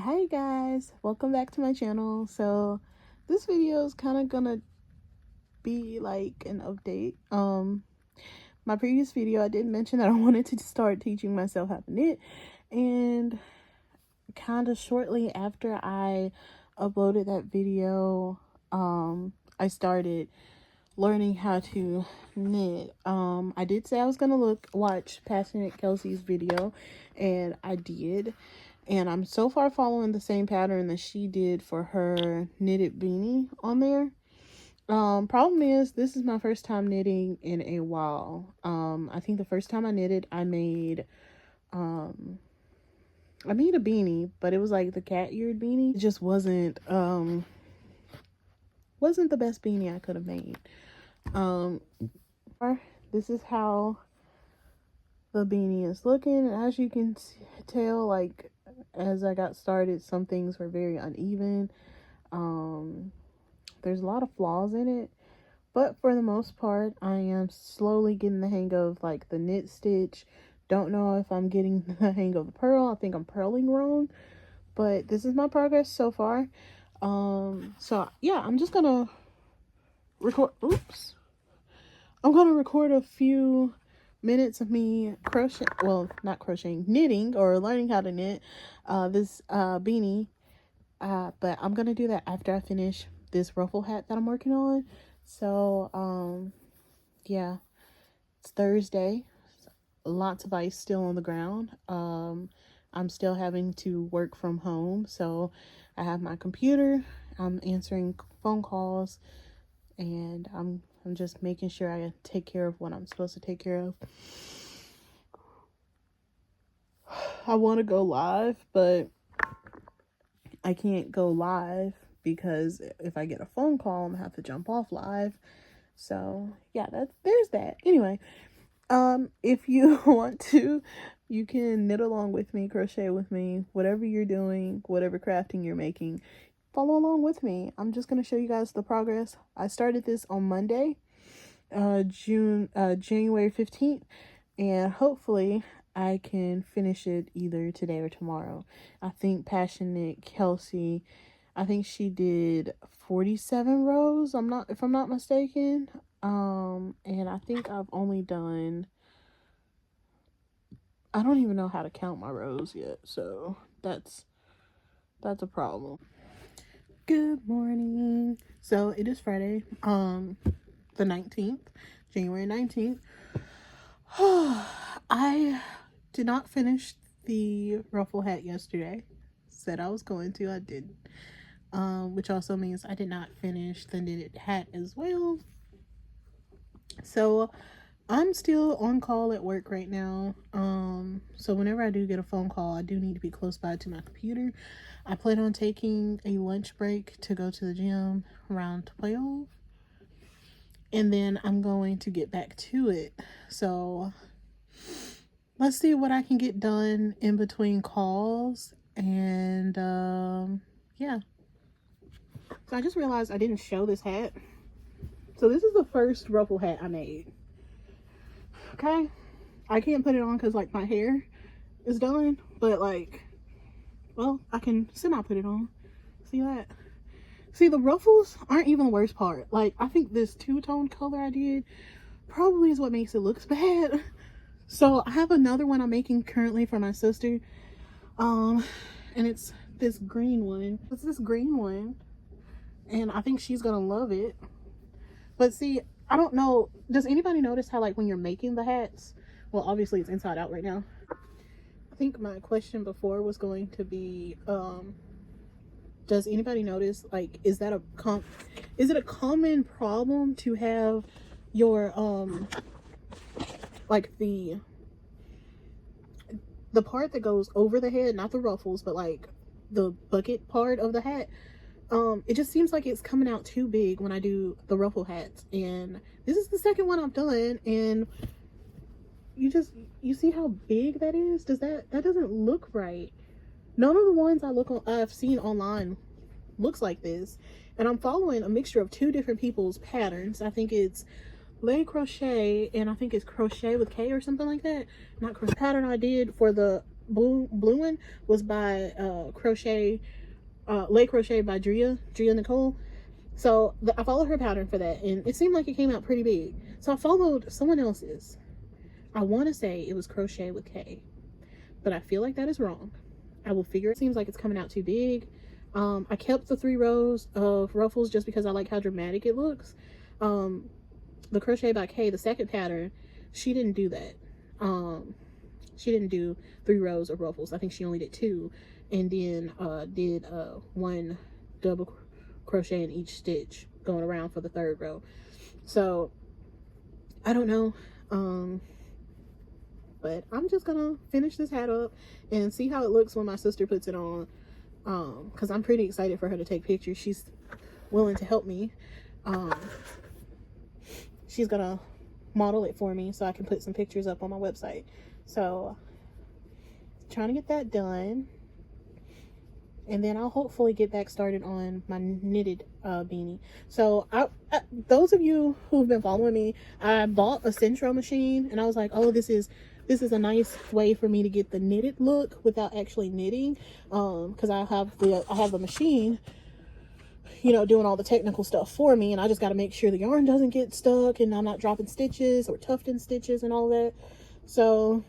Hi guys, welcome back to my channel. So this video is kind of gonna be like an update. My previous video I did mention that I wanted to start teaching myself how to knit, and kind of shortly after I uploaded that video, I started learning how to knit. I did say I was gonna watch Passionate Kelsey's video, and I did. And I'm so far following the same pattern that she did for her knitted beanie on there. Problem is, this is my first time knitting in a while. I think the first time I knitted, I made a beanie, but it was like the cat-eared beanie. It just wasn't the best beanie I could have made. This is how the beanie is looking. As you can tell, like, as I got started, some things were very uneven. There's a lot of flaws in it, but for the most part, I am slowly getting the hang of like the knit stitch. Don't know if I'm getting the hang of the purl. I think I'm purling wrong, but this is my progress so far. So yeah, I'm just gonna record. I'm gonna record a few minutes of me knitting or learning how to knit this beanie, but I'm gonna do that after I finish this ruffle hat that I'm working on. So yeah, it's Thursday, lots of ice still on the ground. I'm still having to work from home, so I have my computer, I'm answering phone calls, and I'm just making sure I take care of what I'm supposed to take care of. I want to go live, but I can't go live because if I get a phone call, I'm gonna have to jump off live. So yeah, there's that. Anyway, if you want to, you can knit along with me, crochet with me, whatever you're doing, whatever crafting you're making, follow along with me. I'm just gonna show you guys the progress. I started this on Monday, January 15th, and hopefully I can finish it either today or tomorrow. I think Passionate Kelsey, I think she did 47 rows, if I'm not mistaken. And I think I've only done, I don't even know how to count my rows yet, so that's a problem. Good morning. So it is Friday, the 19th, January 19th. I did not finish the ruffle hat yesterday. Said I was going to, I didn't. Which also means I did not finish the knitted hat as well. So I'm still on call at work right now. So whenever I do get a phone call, I do need to be close by to my computer. I plan on taking a lunch break to go to the gym around 12. And then I'm going to get back to it. So let's see what I can get done in between calls. And yeah. So I just realized I didn't show this hat. So this is the first ruffle hat I made. Okay, I can't put it on because like my hair is done, but like, well, I can semi put it on. See that? See, the ruffles aren't even the worst part. Like, I think this two-tone color I did probably is what makes it look bad. So I have another one I'm making currently for my sister, and it's this green one. It's this green one, and I think she's gonna love it. But see, I don't know, does anybody notice how like when you're making the hats, well, obviously it's inside out right now. I think my question before was going to be, does anybody notice, like, is it a common problem to have your like the part that goes over the head, not the ruffles, but like the bucket part of the hat, it just seems like it's coming out too big when I do the ruffle hats, and this is the second one I've done, and you see how big that is? That doesn't look right. None of the ones I've seen online looks like this, and I'm following a mixture of two different people's patterns. I think it's Lay Crochet, and I think it's Crochet with K or something like that. Not crochet pattern I did for the blue one was by Lay Crochet by Drea Nicole. So I followed her pattern for that, and it seemed like it came out pretty big. So I followed someone else's. I want to say it was Crochet with K, but I feel like that is wrong. I will figure it. Seems like it's coming out too big. I kept the 3 rows of ruffles just because I like how dramatic it looks. The Crochet by K, the second pattern, she didn't do that. She didn't do 3 rows of ruffles. I think she only did 2, and then did 1 double crochet in each stitch going around for the 3rd row. So I don't know, but I'm just gonna finish this hat up and see how it looks when my sister puts it on, because I'm pretty excited for her to take pictures. She's willing to help me. She's gonna model it for me so I can put some pictures up on my website. So trying to get that done, and then I'll hopefully get back started on my knitted beanie. So those of you who've been following me, I bought a Centro machine, and I was like, oh, this is a nice way for me to get the knitted look without actually knitting, because I have the machine, you know, doing all the technical stuff for me, and I just got to make sure the yarn doesn't get stuck and I'm not dropping stitches or tufting stitches and all that. So,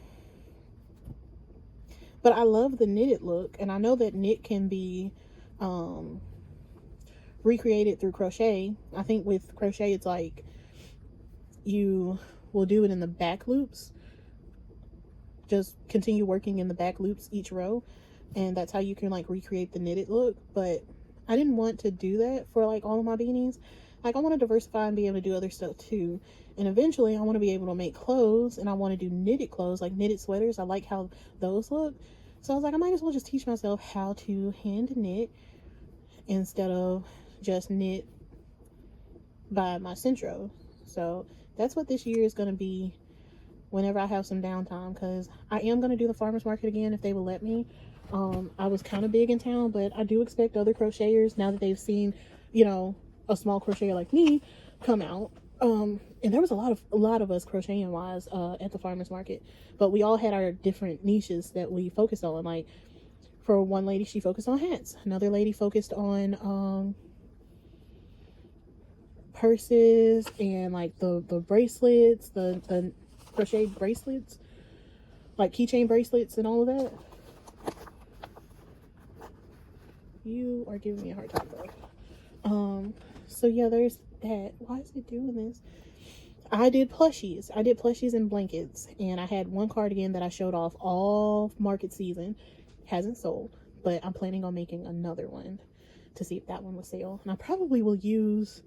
but I love the knitted look, and I know that knit can be recreated through crochet. I think with crochet it's like you will do it in the back loops, just continue working in the back loops each row, and that's how you can like recreate the knitted look. But I didn't want to do that for like all of my beanies. Like, I want to diversify and be able to do other stuff too, and eventually I want to be able to make clothes, and I want to do knitted clothes, like knitted sweaters. I like how those look. So I was like, I might as well just teach myself how to hand knit instead of just knit by my Centro. So that's what this year is going to be whenever I have some downtime, because I am going to do the farmers market again if they will let me. I was kind of big in town, but I do expect other crocheters, now that they've seen, you know, a small crocheter like me come out. And there was a lot of us crocheting wise at the farmers market, but we all had our different niches that we focused on. Like, for one lady, she focused on hats. Another lady focused on purses and like the bracelets, the crochet bracelets, like keychain bracelets and all of that. You are giving me a hard time though. So yeah, there's that. Why is it doing this? I did plushies and blankets, and I had one cardigan that I showed off all market season. Hasn't sold, but I'm planning on making another one to see if that one will sell. And I probably will use,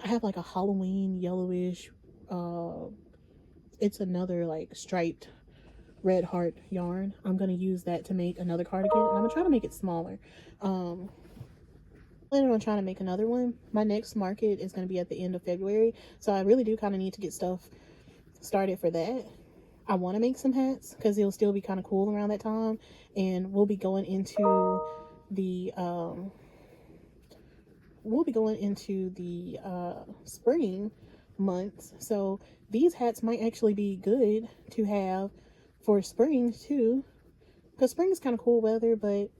I have like a Halloween yellowish, it's another like striped red heart yarn. I'm gonna use that to make another cardigan, and I'm gonna try to make it smaller. Planning on trying to make another one. My next market is going to be at the end of February, so I really do kind of need to get stuff started for that. I want to make some hats because it'll still be kind of cool around that time, and we'll be going into the spring months, so these hats might actually be good to have for spring too, because spring is kind of cool weather, but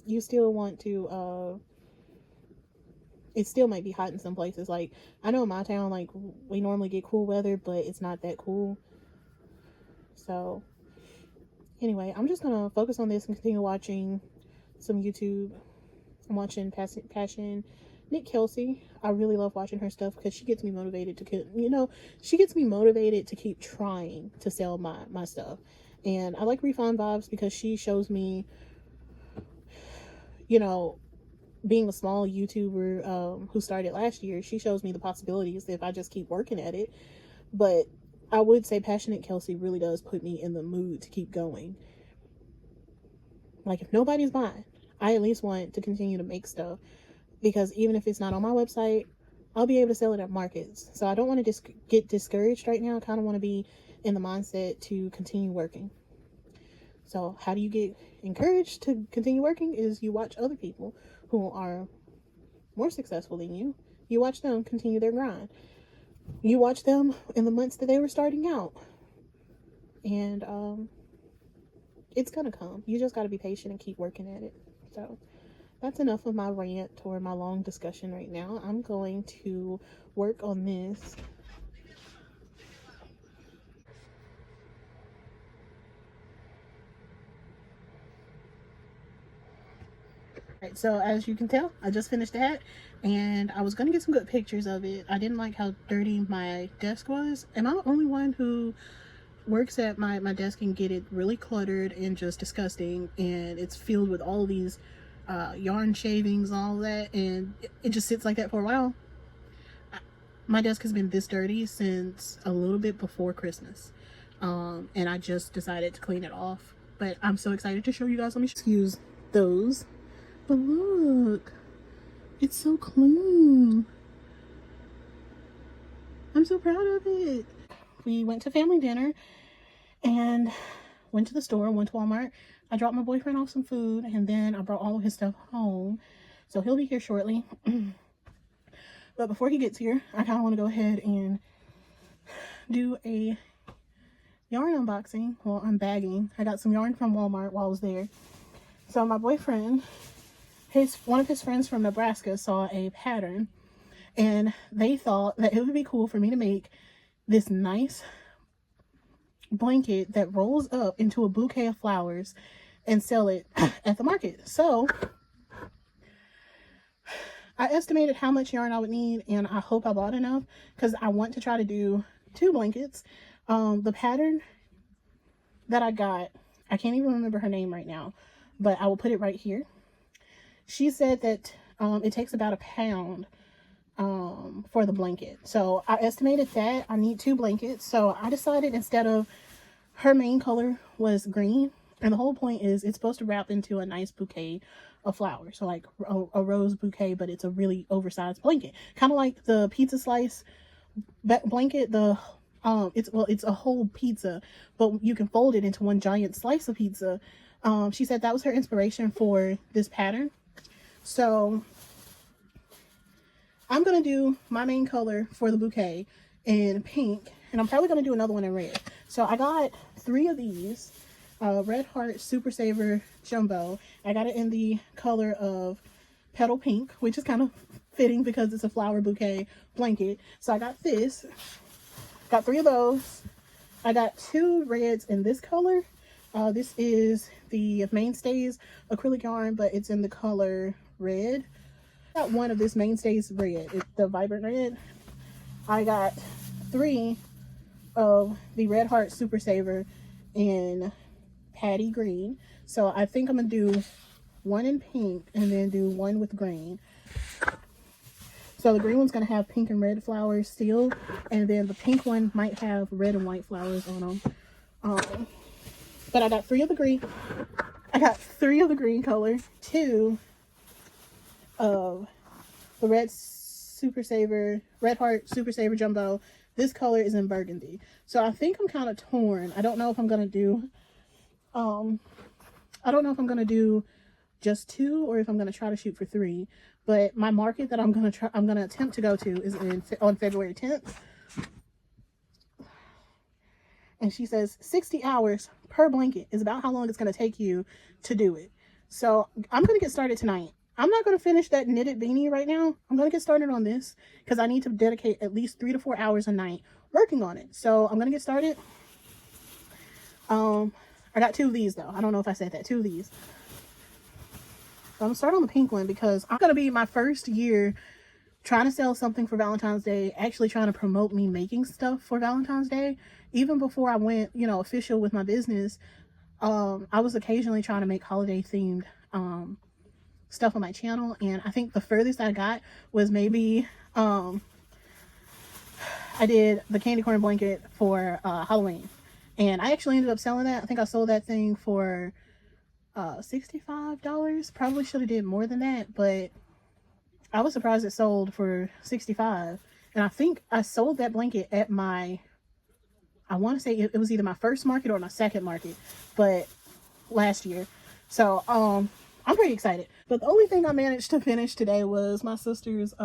you still want to it still might be hot in some places. Like, I know in my town, like, we normally get cool weather, but it's not that cool. So anyway, I'm just gonna focus on this and continue watching some YouTube. I'm watching Passion Nick Kelsey. I really love watching her stuff because she gets me motivated to, you know, she gets me motivated to keep trying to sell my stuff. And I like Refine Vibes because she shows me, you know, being a small YouTuber who started last year, she shows me the possibilities if I just keep working at it. But I would say Passionate Kelsey really does put me in the mood to keep going. Like, if nobody's buying, I at least want to continue to make stuff, because even if it's not on my website, I'll be able to sell it at markets. So I don't want to just get discouraged right now. I kind of want to be in the mindset to continue working. So how do you get encouraged to continue working? Is you watch other people who are more successful than you. You watch them continue their grind. You watch them in the months that they were starting out. and it's gonna come. You just got to be patient and keep working at it. So that's enough of my rant or my long discussion right now. I'm going to work on this. Right, so as you can tell, I just finished that, and I was gonna get some good pictures of it. I didn't like how dirty my desk was. Am I the only one who works at my desk and get it really cluttered and just disgusting, and it's filled with all these yarn shavings and all that, and it just sits like that for a while? My desk has been this dirty since a little bit before Christmas, and I just decided to clean it off. But I'm so excited to show you guys. Let me excuse those, but look, it's so clean. I'm so proud of it. We went to family dinner and went to the store, went to Walmart. I dropped my boyfriend off some food, and then I brought all of his stuff home. So he'll be here shortly. But before he gets here, I kind of want to go ahead and do a yarn unboxing. Well, I'm bagging. I got some yarn from Walmart while I was there. So my boyfriend, one of his friends from Nebraska saw a pattern, and they thought that it would be cool for me to make this nice blanket that rolls up into a bouquet of flowers and sell it at the market. So I estimated how much yarn I would need, and I hope I bought enough because I want to try to do 2 blankets. The pattern that I got, I can't even remember her name right now, but I will put it right here. She said that it takes about £1 for the blanket. So I estimated that I need 2 blankets. So I decided, instead of, her main color was green, and the whole point is it's supposed to wrap into a nice bouquet of flowers. So like a rose bouquet, but it's a really oversized blanket, kind of like the pizza slice blanket. It's a whole pizza, but you can fold it into one giant slice of pizza. She said that was her inspiration for this pattern. So I'm gonna do my main color for the bouquet in pink, and I'm probably gonna do another one in red. So I got 3 of these. Red Heart Super Saver Jumbo. I got it in the color of Petal Pink, which is kind of fitting because it's a flower bouquet blanket. So I got this. Got 3 of those. I got 2 reds in this color. This is the Mainstays acrylic yarn, but it's in the color red. I got 1 of this Mainstays red. It's the vibrant red. I got 3 of the Red Heart Super Saver in Patty green. So I think I'm gonna do 1 in pink and then do 1 with green. So the green one's gonna have pink and red flowers still, and then the pink one might have red and white flowers on them. But I got 3 of the green. I got 3 of the green color, 2 of the Red Heart Super Saver Jumbo. This color is in burgundy. So I think I'm kind of torn. I don't know if I'm gonna do just 2 or if I'm gonna try to shoot for 3. But my market that I'm gonna attempt to go to is on February 10th. And she says 60 hours per blanket is about how long it's gonna take you to do it. So I'm gonna get started tonight. I'm not gonna finish that knitted beanie right now. I'm gonna get started on this because I need to dedicate at least 3 to 4 hours a night working on it. So I'm gonna get started. I got 2 of these though. I don't know if I said that. 2 of these. So I'm gonna start on the pink one because I'm gonna be my first year trying to sell something for Valentine's Day, actually trying to promote me making stuff for Valentine's Day. Even before I went, official with my business, I was occasionally trying to make holiday themed stuff on my channel, and I think the furthest I got was maybe I did the candy corn blanket for Halloween, and I actually ended up selling that. I think I sold that thing for $65. Probably should have did more than that, but I was surprised it sold for $65. And I think I sold that blanket at I want to say it was either my first market or my second market, but last year. So I'm pretty excited. But the only thing I managed to finish today was my sister's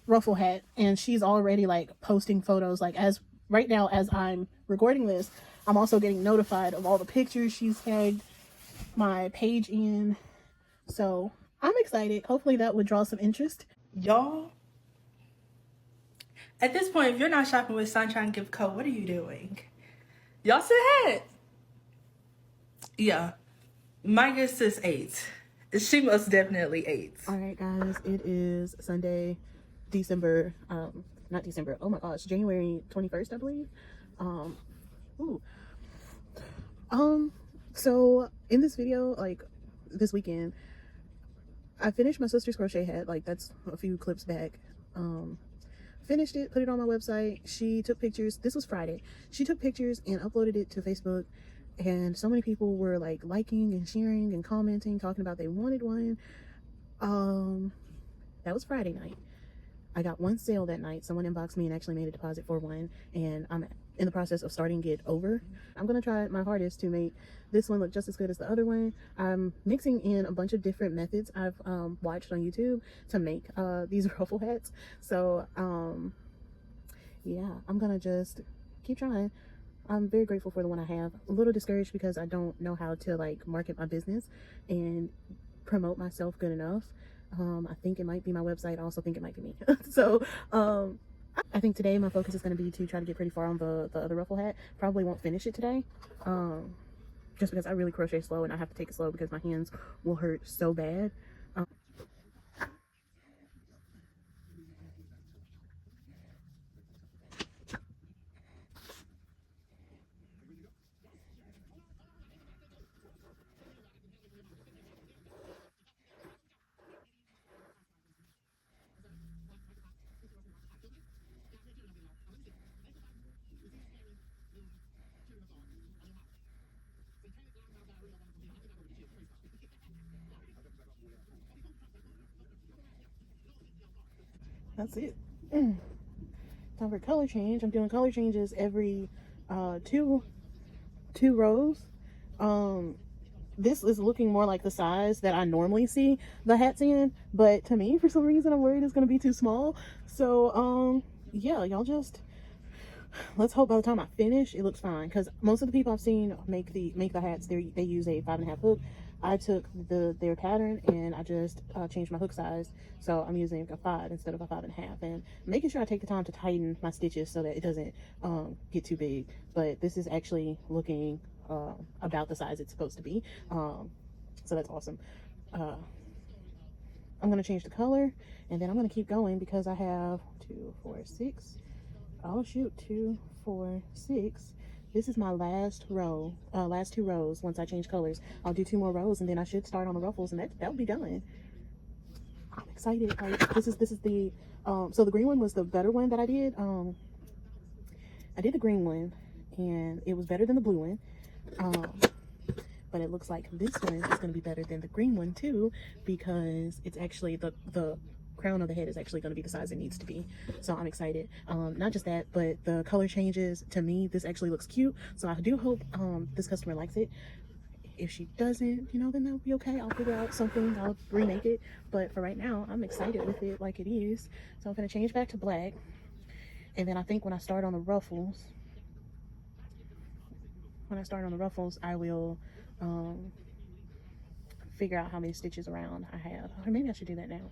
ruffle hat, and she's already like posting photos. Like, as right now as I'm recording this, I'm also getting notified of all the pictures she's tagged my page in. So I'm excited. Hopefully that would draw some interest. Y'all, at this point, if you're not shopping with Sunshine Gift Co., what are you doing? Y'all still ahead. Yeah, my guess is 8. She most definitely 8. All right, guys, it is Sunday, December, not December, oh my gosh, January 21st, I believe. Ooh. So in this video, like this weekend, I finished my sister's crochet hat. Like, that's a few clips back. Finished it, put it on my website. She took pictures. This was Friday. She took pictures and uploaded it to Facebook, and so many people were like liking and sharing and commenting, talking about they wanted one. That was Friday night. I got one sale that night. Someone inboxed me and actually made a deposit for one, and I'm in the process of starting it over. I'm gonna try my hardest to make this one look just as good as the other one. I'm mixing in a bunch of different methods I've watched on YouTube to make these ruffle hats. So yeah, I'm gonna just keep trying. I'm very grateful for the one I have. A little discouraged because I don't know how to like market my business and promote myself good enough. I think it might be my website. I also think it might be me. So I think today my focus is going to be to try to get pretty far on the other ruffle hat. Probably won't finish it today, just because I really crochet slow and I have to take it slow because my hands will hurt so bad. That's it. Time for color change. I'm doing color changes every two rows. This is looking more like the size that I normally see the hats in, but to me, for some reason, I'm worried it's gonna be too small. So yeah, y'all just let's hope by the time I finish it looks fine, because most of the people I've seen make the hats, they use a 5.5 hook. I took their pattern and I just changed my hook size, so I'm using a 5 instead of a 5.5, and making sure I take the time to tighten my stitches so that it doesn't get too big. But this is actually looking about the size it's supposed to be, so that's awesome. I'm gonna change the color and then I'm gonna keep going because I have 2, 4, 6. Oh shoot, 2, 4, 6. This is my last row, last 2 rows. Once I change colors, I'll do 2 more rows and then I should start on the ruffles, and that'll be done. I'm excited. Like, this is the so the green one was the better one that I did. I did the green one and it was better than the blue one. But it looks like this one is going to be better than the green one too, because it's actually the crown of the head is actually going to be the size it needs to be. So I'm excited. Not just that, but the color changes. To me, this actually looks cute, so I do hope this customer likes it. If she doesn't, you know, then that'll be okay. I'll figure out something, I'll remake it. But for right now, I'm excited with it like it is. So I'm going to change back to black, and then I think when I start on the ruffles, I will figure out how many stitches around I have, or maybe I should do that now.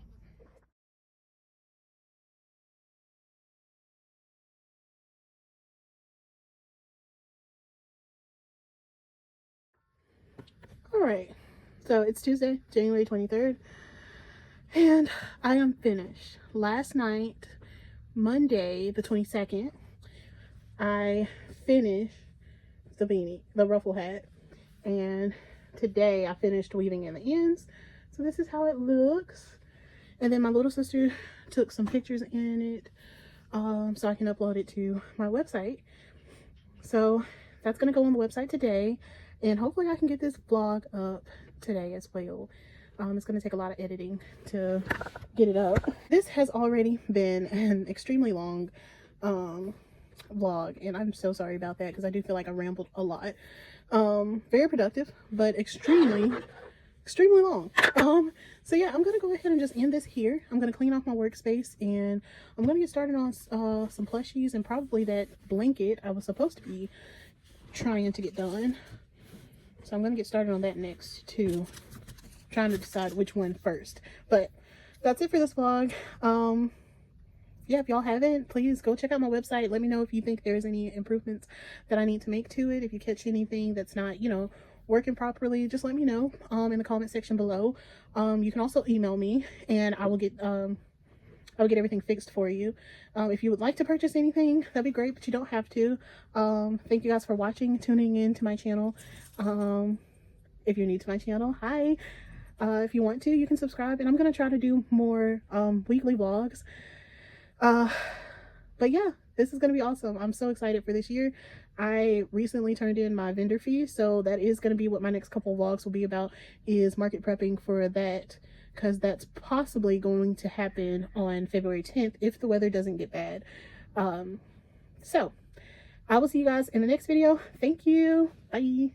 All right, so it's Tuesday, January 23rd, and I am finished. Last night, Monday the 22nd, I finished the beanie, the ruffle hat, and today I finished weaving in the ends. So this is how it looks. And then my little sister took some pictures in it, so I can upload it to my website. So that's gonna go on the website today, and hopefully I can get this vlog up today as well. It's gonna take a lot of editing to get it up. This has already been an extremely long vlog, and I'm so sorry about that because I do feel like I rambled a lot. Very productive, but extremely extremely long. So yeah, I'm gonna go ahead and just end this here. I'm gonna clean off my workspace, and I'm gonna get started on some plushies and probably that blanket I was supposed to be trying to get done. So I'm gonna get started on that next too, trying to decide which one first. But that's it for this vlog. Yeah, if y'all haven't, please go check out my website. Let me know if you think there's any improvements that I need to make to it. If you catch anything that's not, you know, working properly, just let me know in the comment section below. You can also email me, and I will get everything fixed for you. If you would like to purchase anything, that'd be great, but you don't have to. Thank you guys for watching, tuning in to my channel. If you're new to my channel, hi. If you want to, you can subscribe, and I'm gonna try to do more weekly vlogs. But yeah, this is gonna be awesome. I'm so excited for this year. I recently turned in my vendor fee, so that is gonna be what my next couple vlogs will be about, is market prepping for that, because that's possibly going to happen on February 10th if the weather doesn't get bad. So I will see you guys in the next video. Thank you. Bye.